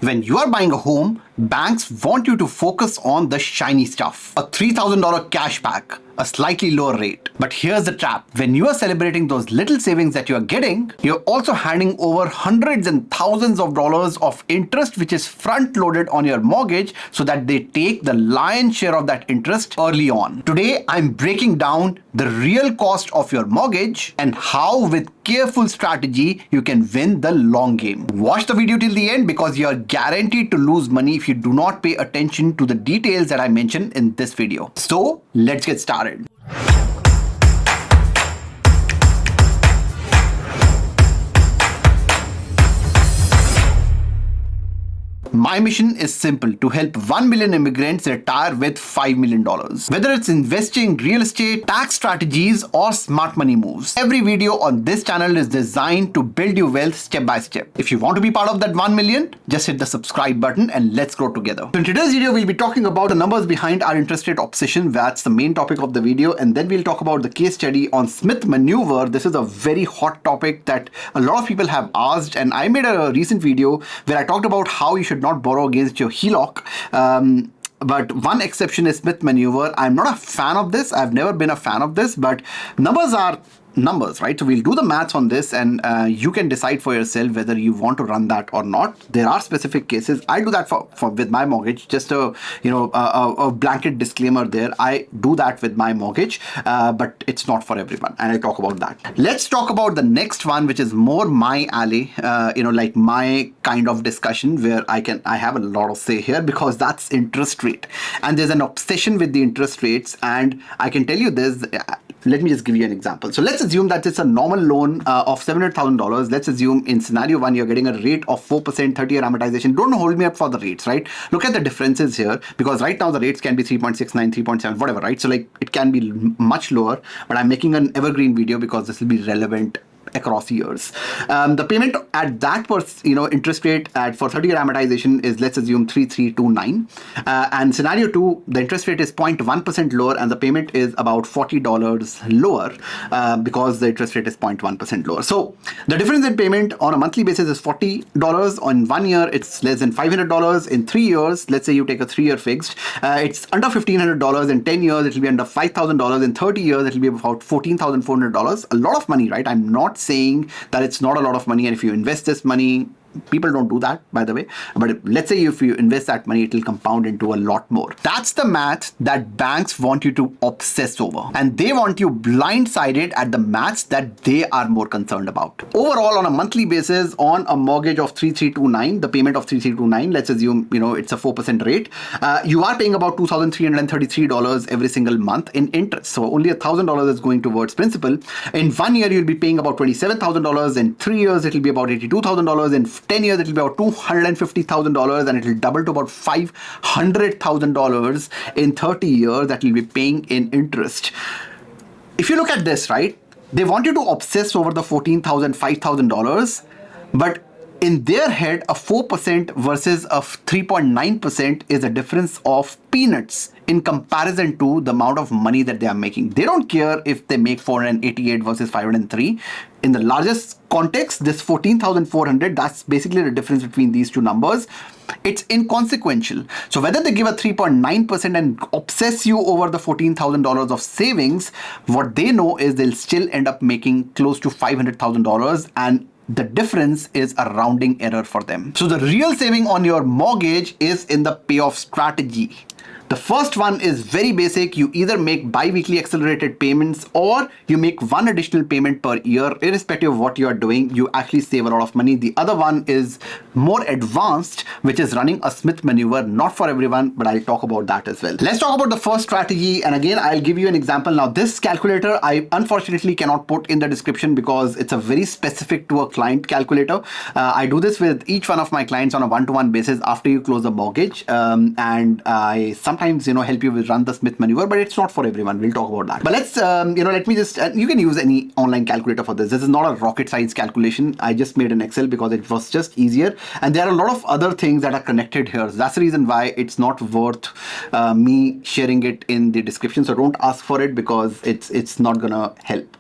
When you are buying a home, banks want you to focus on the shiny stuff. A $3,000 cashback, a slightly lower rate. But here's the trap. When you are celebrating those little savings that you are getting, you're also handing over hundreds and thousands of dollars of interest, which is front loaded on your mortgage so that they take the lion's share of that interest early on. Today, I'm breaking down the real cost of your mortgage and how with careful strategy, you can win the long game. Watch the video till the end because you're guaranteed to lose money if you do not pay attention to the details that I mentioned in this video. So let's get started. My mission is simple: to help 1 million immigrants retire with $5 million. Whether it's investing, real estate, tax strategies, or smart money moves, every video on this channel is designed to build you wealth step by step. If you want to be part of that 1 million, just hit the subscribe button and let's grow together. So in today's video, we'll be talking about the numbers behind our interest rate obsession. That's the main topic of the video. And then we'll talk about the case study on Smith maneuver. This is a very hot topic that a lot of people have asked. And I made a recent video where I talked about how you should not borrow against your HELOC. But one exception is Smith maneuver. I'm not a fan of this. I've never been a fan of this, but numbers are numbers, right? So we'll do the maths on this and you can decide for yourself whether you want to run that or not. There are specific cases. I do that for with my mortgage. Just a blanket disclaimer there. I do that with my mortgage, but it's not for everyone, and I'll talk about that. Let's talk about the next one, which is more my alley, like my kind of discussion where I have a lot of say here, because that's interest rate, and there's an obsession with the interest rates. And I can tell you this. Let me just give you an example. So let's assume that it's a normal loan of $700,000. Let's assume in scenario 1, you're getting a rate of 4%, 30-year amortization. Don't hold me up for the rates, right? Look at the differences here, because right now the rates can be 3.69, 3.7, whatever, right? So like it can be much lower, but I'm making an evergreen video because this will be relevant across years. The payment at that interest rate for 30-year amortization is, let's assume, 3,329. And scenario 2, the interest rate is 0.1% lower and the payment is about $40 lower because the interest rate is 0.1% lower. So the difference in payment on a monthly basis is $40. On 1 year, it's less than $500. In 3 years, let's say you take a 3-year fixed, it's under $1,500. In 10 years, it will be under $5,000. In 30 years, it will be about $14,400. A lot of money, right? I'm not saying that it's not a lot of money, and if you invest this money, people don't do that, by the way, but let's say if you invest that money, it will compound into a lot more. That's the math that banks want you to obsess over, and they want you blindsided at the maths that they are more concerned about. Overall, on a monthly basis, on a mortgage of 3,329, the payment of 3,329, let's assume it's a 4% rate, you are paying about $2,333 every single month in interest. So only $1,000 is going towards principal. In 1 year, you'll be paying about $27,000. In 3 years, it will be about $82,000. In 10 years, it will be about $250,000, and it will double to about $500,000 in 30 years that you'll be paying in interest. If you look at this, right, they want you to obsess over the $14,000, $5,000, but in their head, a 4% versus a 3.9% is a difference of peanuts in comparison to the amount of money that they are making. They don't care if they make 488 versus 503. In the largest context, this 14,400, that's basically the difference between these two numbers. It's inconsequential. So whether they give a 3.9% and obsess you over the $14,000 of savings, what they know is they'll still end up making close to $500,000, and the difference is a rounding error for them. So the real saving on your mortgage is in the payoff strategy. The first one is very basic. You either make bi-weekly accelerated payments or you make one additional payment per year. Irrespective of what you are doing, you actually save a lot of money. The other one is more advanced, which is running a Smith maneuver. Not for everyone, but I'll talk about that as well. Let's talk about the first strategy. And again, I'll give you an example. Now, this calculator, I unfortunately cannot put in the description because it's a very specific to a client calculator. I do this with each one of my clients on a one-to-one basis after you close the mortgage. And I sometimes sometimes, help you with run the Smith maneuver, but it's not for everyone. We'll talk about that. But let's, let me just, you can use any online calculator for this. This is not a rocket science calculation. I just made an Excel because it was just easier. And there are a lot of other things that are connected here. So that's the reason why it's not worth me sharing it in the description. So don't ask for it because it's not gonna help.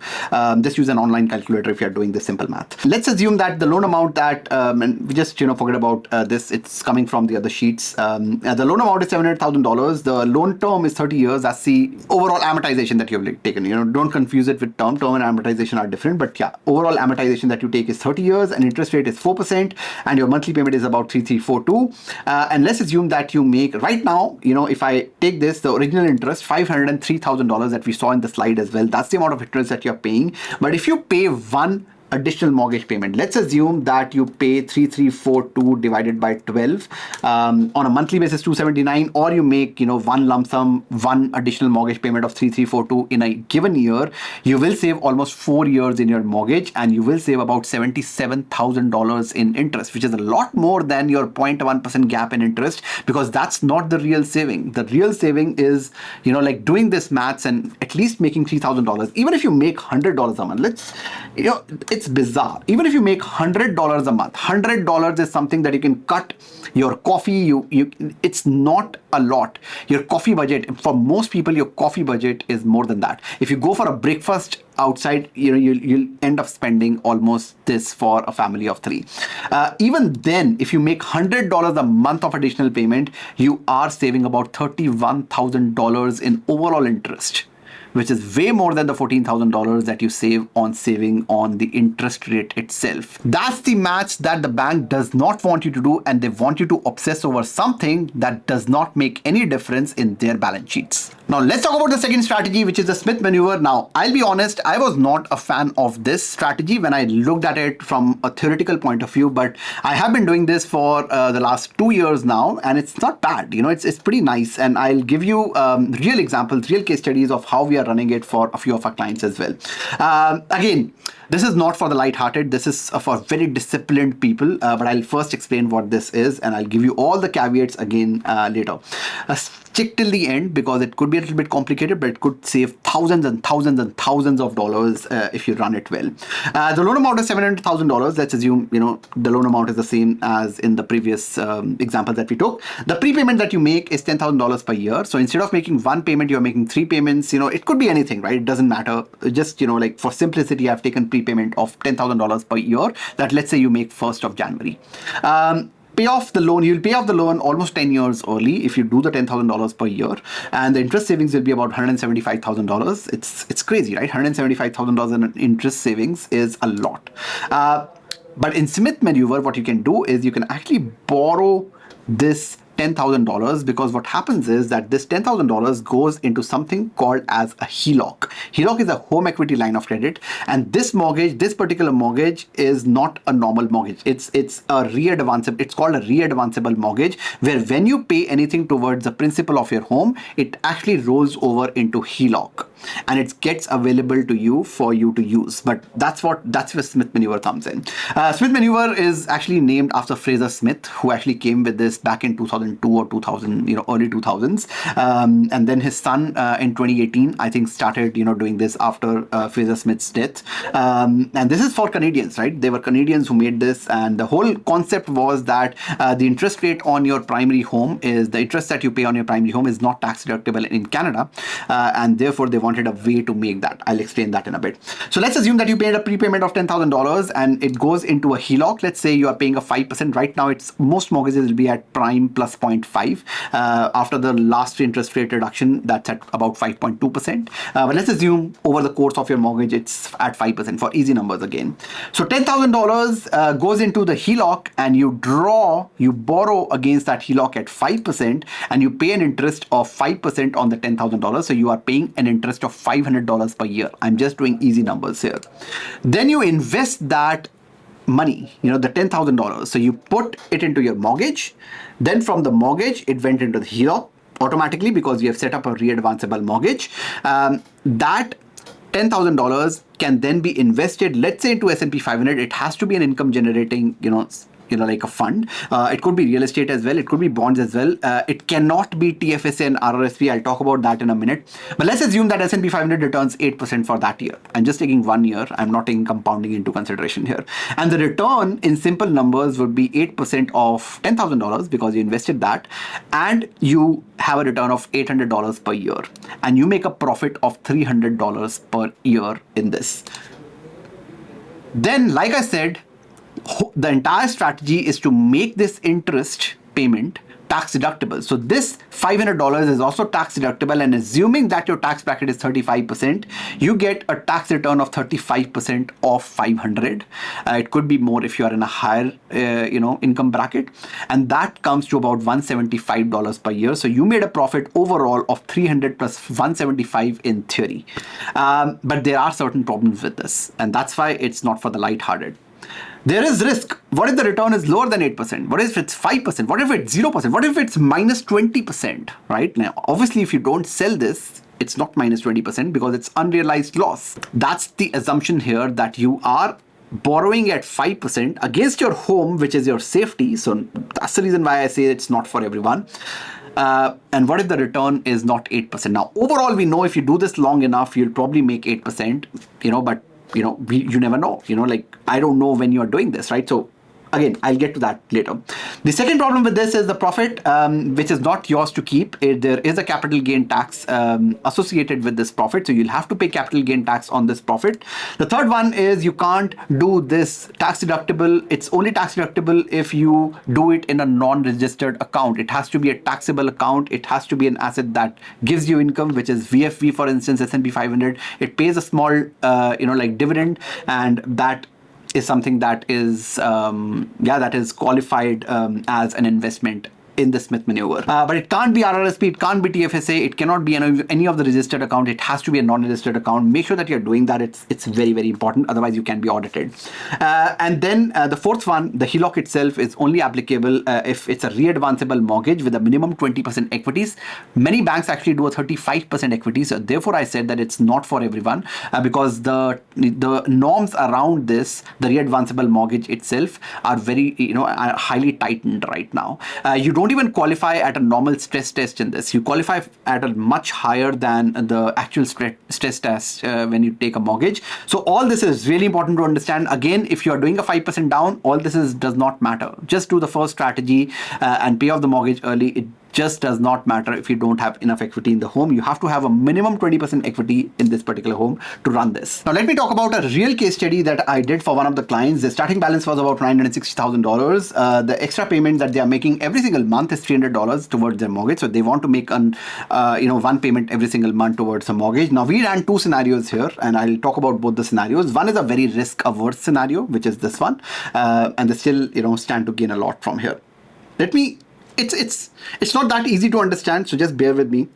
Just use an online calculator if you're doing this simple math. Let's assume that the loan amount that, and we just, forget about this. It's coming from the other sheets. The loan amount is $700,000. The loan term is 30 years. That's the overall amortization that you've taken. Don't confuse it with term. Term and amortization are different, but yeah, overall amortization that you take is 30 years and interest rate is 4% and your monthly payment is about 3342. And let's assume that you make right now, if I take this, the original interest, $503,000 that we saw in the slide as well, that's the amount of interest that you're paying. But if you pay one additional mortgage payment, let's assume that you pay 3342 divided by 12 on a monthly basis, 279, or you make one lump sum, one additional mortgage payment of 3342 in a given year, you will save almost 4 years in your mortgage and you will save about $77,000 in interest, which is a lot more than your 0.1% gap in interest, because that's not the real saving. The real saving is like doing this maths and at least making $3,000. Even if you make $100 a month, it's bizarre. Even if you make $100 a month, $100 is something that you can cut your coffee. It's not a lot. Your coffee budget, for most people, your coffee budget is more than that. If you go for a breakfast outside, you'll end up spending almost this for a family of 3. Even then, if you make $100 a month of additional payment, you are saving about $31,000 in overall interest, which is way more than the $14,000 that you save on saving on the interest rate itself. That's the match that the bank does not want you to do, and they want you to obsess over something that does not make any difference in their balance sheets. Now let's talk about the second strategy, which is the Smith maneuver. Now, I'll be honest, I was not a fan of this strategy when I looked at it from a theoretical point of view, but I have been doing this for the last 2 years now, and it's not bad. It's pretty nice, and I'll give you real examples, real case studies of how we are running it for a few of our clients as well. Again, this is not for the light-hearted. This is for very disciplined people, but I'll first explain what this is and I'll give you all the caveats again later. Stick till the end because it could be a little bit complicated, but it could save thousands and thousands and thousands of dollars if you run it well. The loan amount is $700,000. Let's assume the loan amount is the same as in the previous example that we took. The prepayment that you make is $10,000 per year. So instead of making one payment, you're making 3 payments. It could be anything, right? It doesn't matter. Just like for simplicity, I've taken prepayment of $10,000 per year. That let's say you make 1st of January. Pay off the loan. You'll pay off the loan almost 10 years early if you do the $10,000 per year, and the interest savings will be about $175,000. It's crazy, right? $175,000 in interest savings is a lot. But in Smith maneuver, what you can do is you can actually borrow this $10,000, because what happens is that this $10,000 goes into something called as a HELOC. HELOC is a home equity line of credit, and this particular mortgage is not a normal mortgage. It's a readvanceable. It's called a readvanceable mortgage, where when you pay anything towards the principal of your home, it actually rolls over into HELOC, and it gets available to you for you to use. But that's where Smith maneuver comes in. Smith maneuver is actually named after Fraser Smith, who actually came with this back in 2002 or 2000, early 2000s. And then his son in 2018, I think, started, doing this after Fraser Smith's death. And this is for Canadians, right? They were Canadians who made this. And the whole concept was that the interest rate on your primary home is the interest that you pay on your primary home is not tax deductible in Canada. And therefore, they wanted a way to make that. I'll explain that in a bit. So let's assume that you paid a prepayment of $10,000 and it goes into a HELOC. Let's say you are paying a 5%. Right now, most mortgages will be at prime plus 0.5. After the last interest rate reduction, that's at about 5.2%. But let's assume over the course of your mortgage, it's at 5% for easy numbers again. So $10,000 goes into the HELOC, and you borrow against that HELOC at 5%, and you pay an interest of 5% on the $10,000. So you are paying an interest of $500 per year. I'm just doing easy numbers here. Then you invest that money, the $10,000. So you put it into your mortgage. Then from the mortgage, it went into the HELOC automatically because you have set up a readvanceable mortgage. That $10,000 can then be invested, let's say, into S&P 500. It has to be an income generating, like a fund. It could be real estate as well. It could be bonds as well. It cannot be TFSA and RRSP. I'll talk about that in a minute. But let's assume that S&P 500 returns 8% for that year. I'm just taking 1 year. I'm not taking compounding into consideration here. And the return in simple numbers would be 8% of $10,000 because you invested that, and you have a return of $800 per year, and you make a profit of $300 per year in this. Then, like I said, the entire strategy is to make this interest payment tax deductible. So this $500 is also tax deductible, and assuming that your tax bracket is 35%, you get a tax return of 35% of 500. It could be more if you are in a higher income bracket, and that comes to about $175 per year. So you made a profit overall of 300 plus 175 in theory. But there are certain problems with this, and that's why it's not for the lighthearted. There is risk. What if the return is lower than 8%? What if it's 5%? What if it's 0%? What if it's minus 20%? Right? Now, obviously, if you don't sell this, it's not minus 20% because it's unrealized loss. That's the assumption here, that you are borrowing at 5% against your home, which is your safety. So that's the reason why I say it's not for everyone. And what if the return is not 8%? Now, overall, we know if you do this long enough, you'll probably make 8%, but you never know, like I don't know when you're doing this, right? So again, I'll get to that later. The second problem with this is the profit, which is not yours to keep. There is a capital gain tax associated with this profit. So you'll have to pay capital gain tax on this profit. The third one is you can't do this tax deductible. It's only tax deductible if you do it in a non-registered account. It has to be a taxable account. It has to be an asset that gives you income, which is VFV, for instance, S&P 500. It pays a small, like dividend, and that is something that is that is qualified as an investment in the Smith maneuver. But it can't be RRSP, it can't be TFSA, it cannot be any of the registered account. It has to be a non-registered account. Make sure that you're doing that. It's very, very important. Otherwise, you can be audited. And then the fourth one, the HELOC itself is only applicable if it's a re-advanceable mortgage with a minimum 20% equities. Many banks actually do a 35% equity. So therefore, I said that it's not for everyone because the norms around this, the re-advanceable mortgage itself, are very, are highly tightened right now. You don't even qualify at a normal stress test in this. You qualify at a much higher than the actual stress test when you take a mortgage. So all this is really important to understand. Again, if you are doing a 5% down, all this does not matter. Just do the first strategy and pay off the mortgage early. It just does not matter if you don't have enough equity in the home. You have to have a minimum 20% equity in this particular home to run this. Now, let me talk about a real case study that I did for one of the clients. The starting balance was about $960,000. The extra payment that they are making every single month is $300 towards their mortgage. So they want to make one payment every single month towards a mortgage. Now, we ran two scenarios here, and I'll talk about both the scenarios. One is a very risk-averse scenario, which is this one, and they still stand to gain a lot from here. It's not that easy to understand, so just bear with me.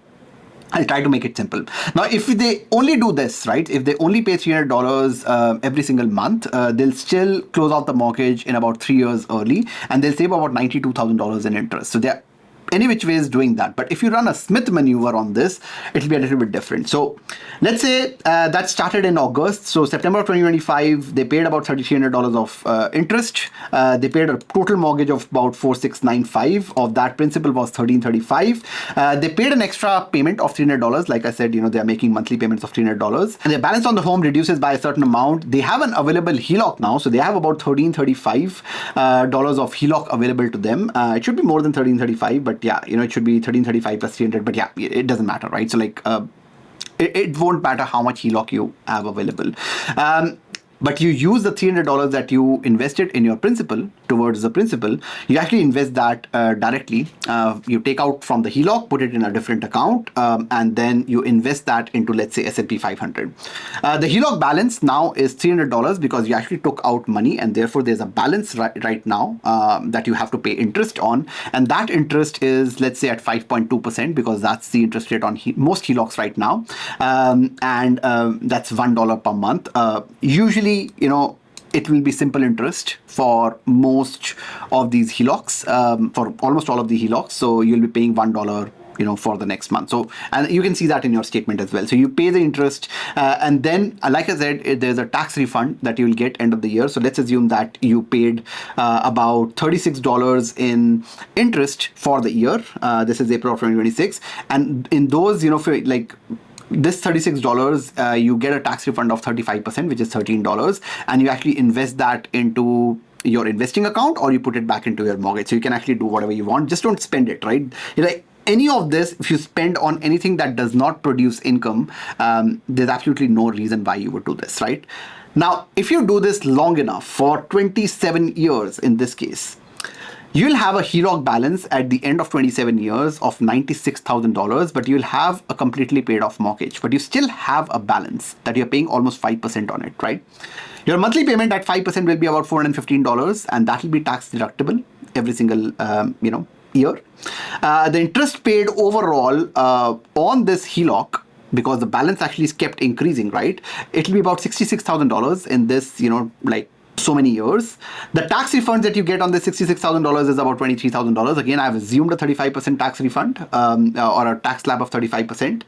I'll try to make it simple. Now, if they only do this, right, if they only pay $300 every single month, they'll still close out the mortgage in about 3 years early, and they'll save about $92,000 in interest. So they're any which way is doing that. But if you run a Smith maneuver on this, it'll be a little bit different. So let's say that started in August. So September 2025, they paid about $3,300 of interest. They paid a total mortgage of about $4,695. Of that, principal was $1,335. They paid an extra payment of $300. Like I said, they are making monthly payments of $300. And their balance on the home reduces by a certain amount. They have an available HELOC now. So they have about $1,335 of HELOC available to them. It should be more than $1,335, but yeah, it should be $1,335 plus $300, but yeah, it doesn't matter, right? So like, it won't matter how much HELOC you have available. But you use the $300 that you invested in your principal towards the principal. You actually invest that directly. You take out from the HELOC, put it in a different account, and then you invest that into, let's say, S&P 500. The HELOC balance now is $300 because you actually took out money, and therefore there's a balance right now that you have to pay interest on. And that interest is, let's say, at 5.2% because that's the interest rate on most HELOCs right now. And that's $1 per month. Usually, it will be simple interest for most of these HELOCs, for almost all of the HELOCs. So you'll be paying $1 for the next month. So, and you can see that in your statement as well. So you pay the interest, and then, like I said, there's a tax refund that you will get end of the year. So let's assume that you paid about $36 in interest for the year. This is April of 2026, and in those, for like this $36, you get a tax refund of 35%, which is $13, and you actually invest that into your investing account, or you put it back into your mortgage. So you can actually do whatever you want. Just don't spend it, right? Like any of this, if you spend on anything that does not produce income, there's absolutely no reason why you would do this, right? Now, if you do this long enough, for 27 years in this case, you'll have a HELOC balance at the end of 27 years of $96,000, but you'll have a completely paid off mortgage, but you still have a balance that you're paying almost 5% on it, right? Your monthly payment at 5% will be about $415, and that will be tax deductible every single, year. The interest paid overall on this HELOC, because the balance actually is kept increasing, right? It'll be about $66,000 in this, like so many years. The tax refunds that you get on the $66,000 is about $23,000. Again, I've assumed a 35% tax refund or a tax slab of 35%.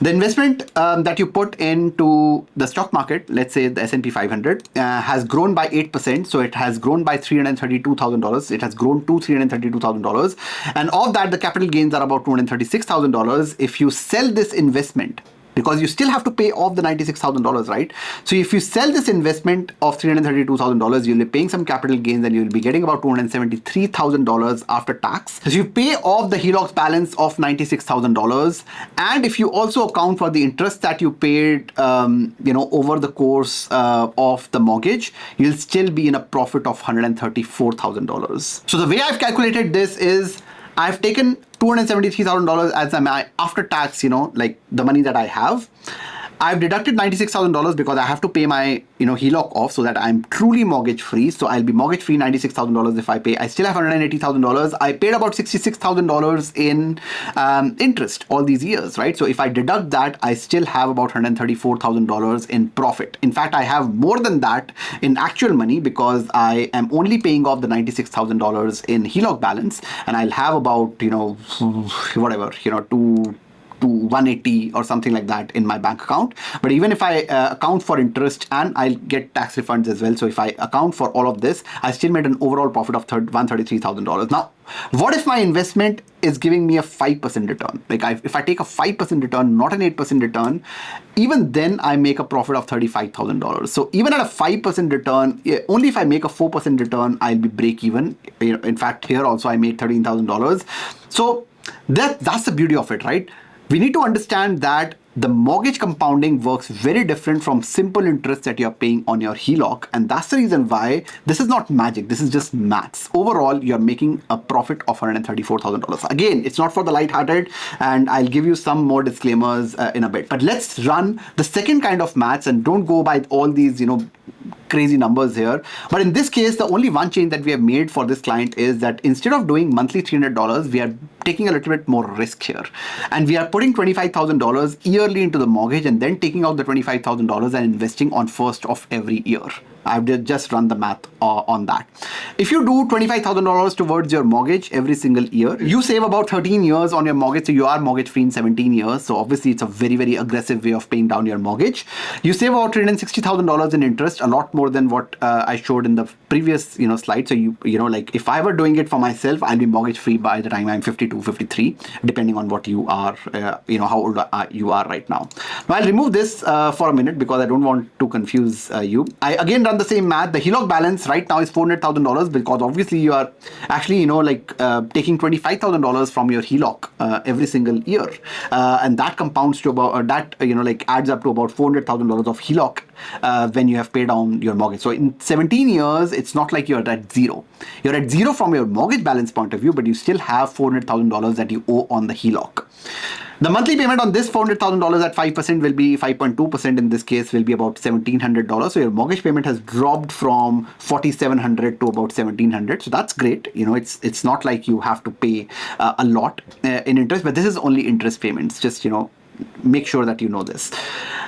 The investment that you put into the stock market, let's say the S&P 500, has grown by 8%. So it has grown by $332,000. It has grown to $332,000. And of that, the capital gains are about $236,000. If you sell this investment, because you still have to pay off the $96,000, right? So if you sell this investment of $332,000, you'll be paying some capital gains, and you'll be getting about $273,000 after tax. So you pay off the HELOC balance of $96,000, and if you also account for the interest that you paid, over the course of the mortgage, you'll still be in a profit of $134,000. So the way I've calculated this is, I've taken $273,000 as my after tax, like the money that I have. I've deducted $96,000 because I have to pay my, HELOC off, so that I'm truly mortgage free. So I'll be mortgage free $96,000 if I pay. I still have $180,000. I paid about $66,000 in interest all these years, right? So if I deduct that, I still have about $134,000 in profit. In fact, I have more than that in actual money, because I am only paying off the $96,000 in HELOC balance, and I'll have about, to 180 or something like that in my bank account. But even if I account for interest, and I'll get tax refunds as well, so if I account for all of this, I still made an overall profit of $133,000. Now, what if my investment is giving me a 5% return? Like if I take a 5% return, not an 8% return, even then I make a profit of $35,000. So even at a 5% return, only if I make a 4% return, I'll be break even. In fact, here also I made $13,000. So that's the beauty of it, right? We need to understand that the mortgage compounding works very different from simple interest that you're paying on your HELOC. And that's the reason why this is not magic. This is just maths. Overall, you're making a profit of $134,000. Again, it's not for the lighthearted, and I'll give you some more disclaimers in a bit. But let's run the second kind of maths, and don't go by all these, crazy numbers here. But in this case, the only one change that we have made for this client is that instead of doing monthly $300, we are taking a little bit more risk here. And we are putting $25,000 yearly into the mortgage, and then taking out the $25,000 and investing on first of every year. I've just run the math on that. If you do $25,000 towards your mortgage every single year, you save about 13 years on your mortgage. So you are mortgage free in 17 years. So obviously it's a very, very aggressive way of paying down your mortgage. You save about $360,000 in interest, a lot more than what I showed in the previous slide. So like if I were doing it for myself, I'll be mortgage free by the time I'm 52, 53, depending on what you are, how old you are right now. Now I'll remove this for a minute because I don't want to confuse you. I again run the same math. The HELOC balance right now is $400,000 because obviously you are actually taking $25,000 from your HELOC every single year, and that compounds to about adds up to about $400,000 of HELOC when you have paid down your mortgage. So in 17 years, it's not like you're at zero. You're at zero from your mortgage balance point of view, but you still have $400,000 that you owe on the HELOC. The monthly payment on this $400,000 at 5% will be 5.2% in this case will be about $1,700. So your mortgage payment has dropped from $4,700 to about $1,700. So that's great. It's not like you have to pay a lot in interest, but this is only interest payments. Just make sure that you know this.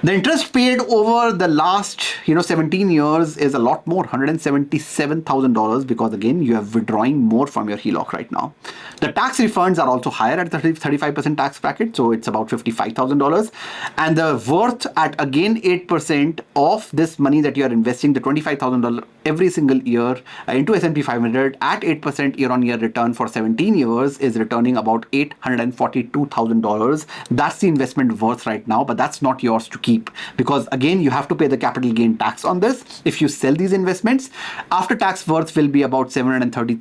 The interest paid over the last 17 years is a lot more, $177,000, because again you are withdrawing more from your HELOC right now. The tax refunds are also higher at the 35% tax bracket, so it's about $55,000. And the worth at again 8% of this money that you are investing, the $25,000 every single year into S&P 500 at 8% year-on-year return for 17 years is returning about $842,000. That's the investment worth right now, but that's not yours to keep, because again, you have to pay the capital gain tax on this. If you sell these investments, after tax worth will be about $31,000,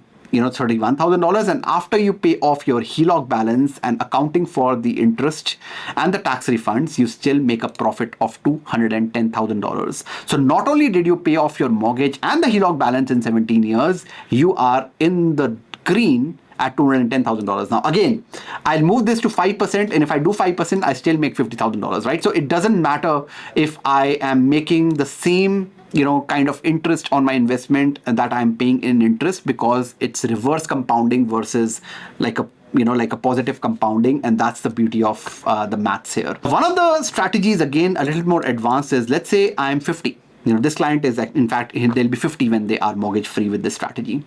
and after you pay off your HELOC balance and accounting for the interest and the tax refunds, you still make a profit of $210,000. So not only did you pay off your mortgage and the HELOC balance in 17 years, you are in the green at $210,000. Now again, I'll move this to 5%, and if I do 5%, I still make $50,000, right? So it doesn't matter if I am making the same kind of interest on my investment that I'm paying in interest, because it's reverse compounding versus like a positive compounding, and that's the beauty of the maths here. One of the strategies, again, a little more advanced, is let's say I'm 50. This client is, in fact, they'll be 50 when they are mortgage free with this strategy.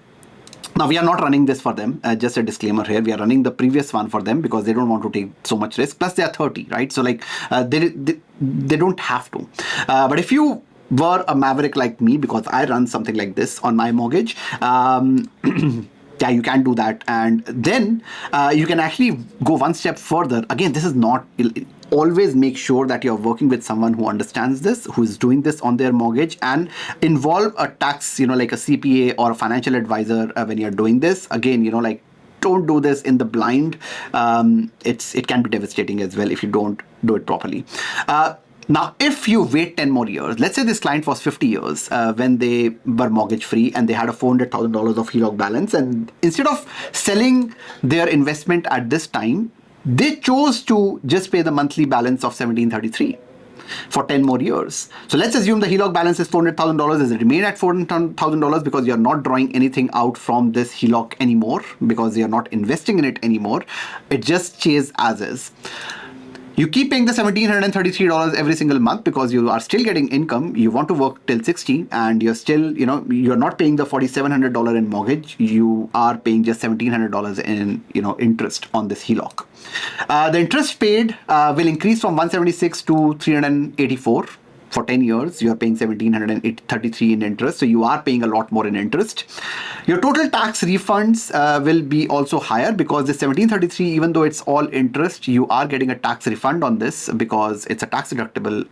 Now, we are not running this for them. Just a disclaimer here. We are running the previous one for them because they don't want to take so much risk. Plus, they are 30, right? So, like, they don't have to. But if you were a maverick like me, because I run something like this on my mortgage, yeah, you can do that. And then you can actually go one step further. Again, this is not... Always make sure that you're working with someone who understands this, who is doing this on their mortgage, and involve a tax, like a CPA or a financial advisor when you're doing this. Again, don't do this in the blind. It can be devastating as well if you don't do it properly. Now, if you wait 10 more years, let's say this client was 50 years when they were mortgage free and they had a $400,000 of HELOC balance, and instead of selling their investment at this time, they chose to just pay the monthly balance of $1,733 for 10 more years. So let's assume the HELOC balance is $400,000. Does it remain at $400,000 because you're not drawing anything out from this HELOC anymore, because you're not investing in it anymore? It just stays as is. You keep paying the $1,733 every single month because you are still getting income. You want to work till 60, and you're still, you're not paying the $4,700 in mortgage. You are paying just $1,700 in, interest on this HELOC. The interest paid will increase from 176 to 384. For 10 years, you are paying $1,733 in interest. So you are paying a lot more in interest. Your total tax refunds will be also higher, because the $1,733, even though it's all interest, you are getting a tax refund on this because it's a tax deductible,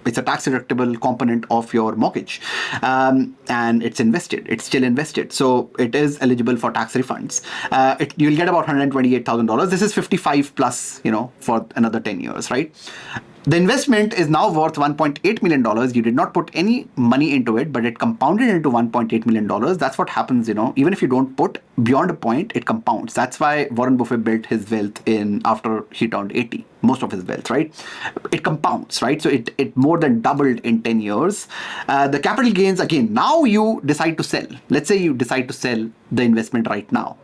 it's a tax deductible component of your mortgage, and it's invested. It's still invested, so it is eligible for tax refunds. You'll get about $128,000. This is 55 plus, for another 10 years, right? The investment is now worth $1.8 million. You did not put any money into it, but it compounded into $1.8 million. That's what happens, even if you don't put beyond a point, it compounds. That's why Warren Buffett built his wealth after he turned 80. Most of his wealth, right? It compounds, right? So it more than doubled in 10 years. The capital gains, again, now you decide to sell. Let's say you decide to sell the investment right now,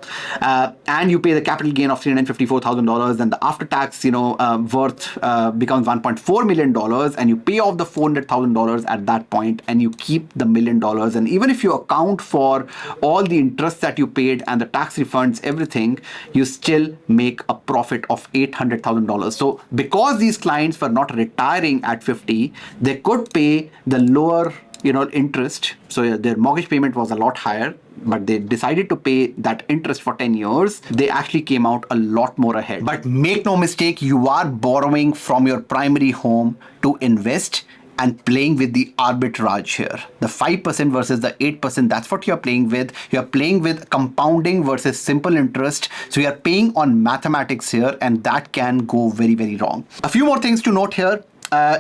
and you pay the capital gain of $354,000, and the after-tax, worth becomes $1.4 million, and you pay off the $400,000 at that point, and you keep the $1 million. And even if you account for all the interest that you paid and the tax refunds, everything, you still make a profit of $800,000. So because these clients were not retiring at 50, they could pay the lower interest. So their mortgage payment was a lot higher, but they decided to pay that interest for 10 years. They actually came out a lot more ahead. But make no mistake, you are borrowing from your primary home to invest and playing with the arbitrage here. The 5% versus the 8%, that's what you're playing with. You're playing with compounding versus simple interest. So you're paying on mathematics here, and that can go very, very wrong. A few more things to note here.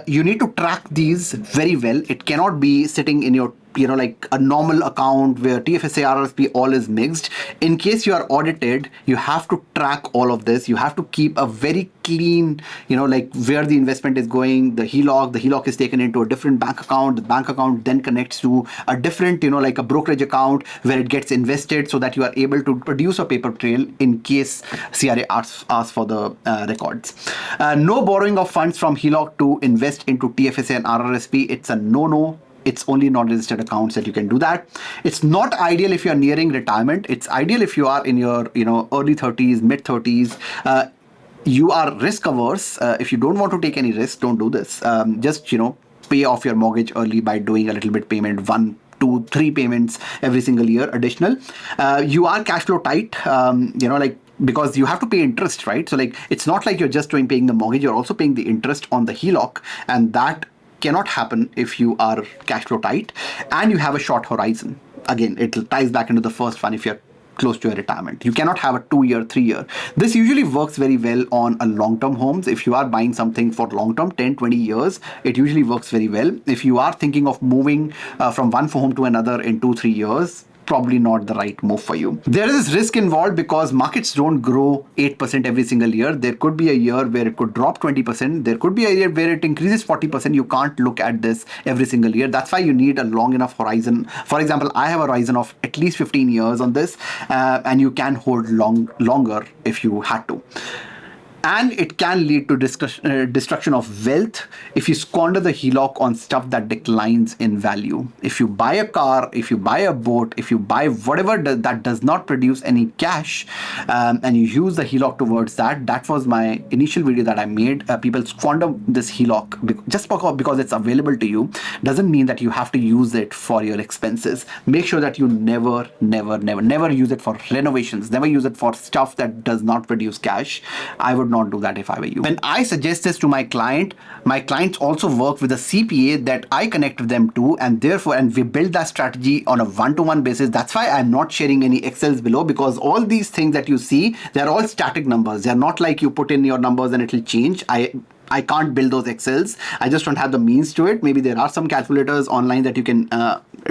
You need to track these very well. It cannot be sitting in your like a normal account where TFSA, RRSP, all is mixed. In case you are audited, you have to track all of this. You have to keep a very clean, like where the investment is going, the HELOC is taken into a different bank account. The bank account then connects to a different, like a brokerage account where it gets invested, so that you are able to produce a paper trail in case CRA asks for the records. No borrowing of funds from HELOC to invest into TFSA and RRSP. It's a no-no. it's only non-registered accounts that you can do that. It's not ideal if you're nearing retirement. It's ideal if you are in your early 30s, mid 30s. You are risk averse. If you don't want to take any risk, don't do this. Just pay off your mortgage early by doing a little bit payment, 1, 2, 3 payments every single year additional. You are cash flow tight, because you have to pay interest, right? So it's not like you're just paying the mortgage, you're also paying the interest on the HELOC, and that cannot happen if you are cash flow tight and you have a short horizon. Again, it ties back into the first one. If you're close to your retirement, you cannot have a 2-year, 3-year. This usually works very well on a long-term homes. If you are buying something for long-term, 10, 20 years, it usually works very well. If you are thinking of moving from one home to another in 2-3 years, probably not the right move for you. There is risk involved because markets don't grow 8% every single year. There could be a year where it could drop 20%. There could be a year where it increases 40%. You can't look at this every single year. That's why you need a long enough horizon. For example, I have a horizon of at least 15 years on this, and you can hold longer if you had to. And it can lead to destruction of wealth if you squander the HELOC on stuff that declines in value. If you buy a car, if you buy a boat, if you buy whatever that does not produce any cash, and you use the HELOC towards that. That was my initial video that I made. People squander this HELOC just because it's available to you. Doesn't mean that you have to use it for your expenses. Make sure that you never use it for renovations. Never use it for stuff that does not produce cash. I would not do that if I were you. When I suggest this to my clients also work with a CPA that I connect with them to, and we build that strategy on a one-to-one basis. That's why I'm not sharing any Excels below, because all these things that you see, they're all static numbers. They're not like you put in your numbers and it'll change. I can't build those Excels. I just don't have the means to it. Maybe there are some calculators online that you can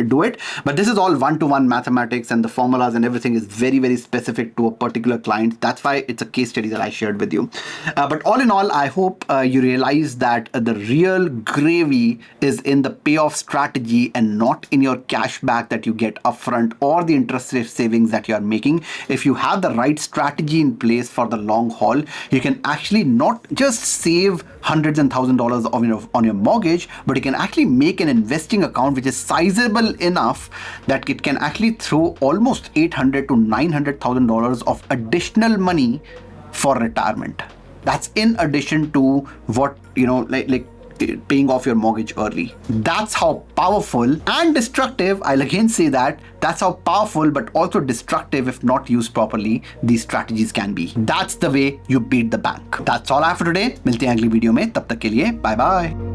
do it, but this is all one-to-one mathematics, and the formulas and everything is very, very specific to a particular client. That's why it's a case study that I shared with you. But all in all, I hope you realize that the real gravy is in the payoff strategy and not in your cashback that you get upfront or the interest rate savings that you are making. If you have the right strategy in place for the long haul, you can actually not just save hundreds and $1,000s on your mortgage, but you can actually make an investing account which is sizable enough that it can actually throw almost $800,000 to $900,000 of additional money for retirement. That's in addition to what like paying off your mortgage early. That's how powerful and destructive, I'll again say that's how powerful but also destructive if not used properly these strategies can be. That's the way you beat the bank. That's all I have for today. मिलते हैं अगली video में, तब तक के लिए bye bye.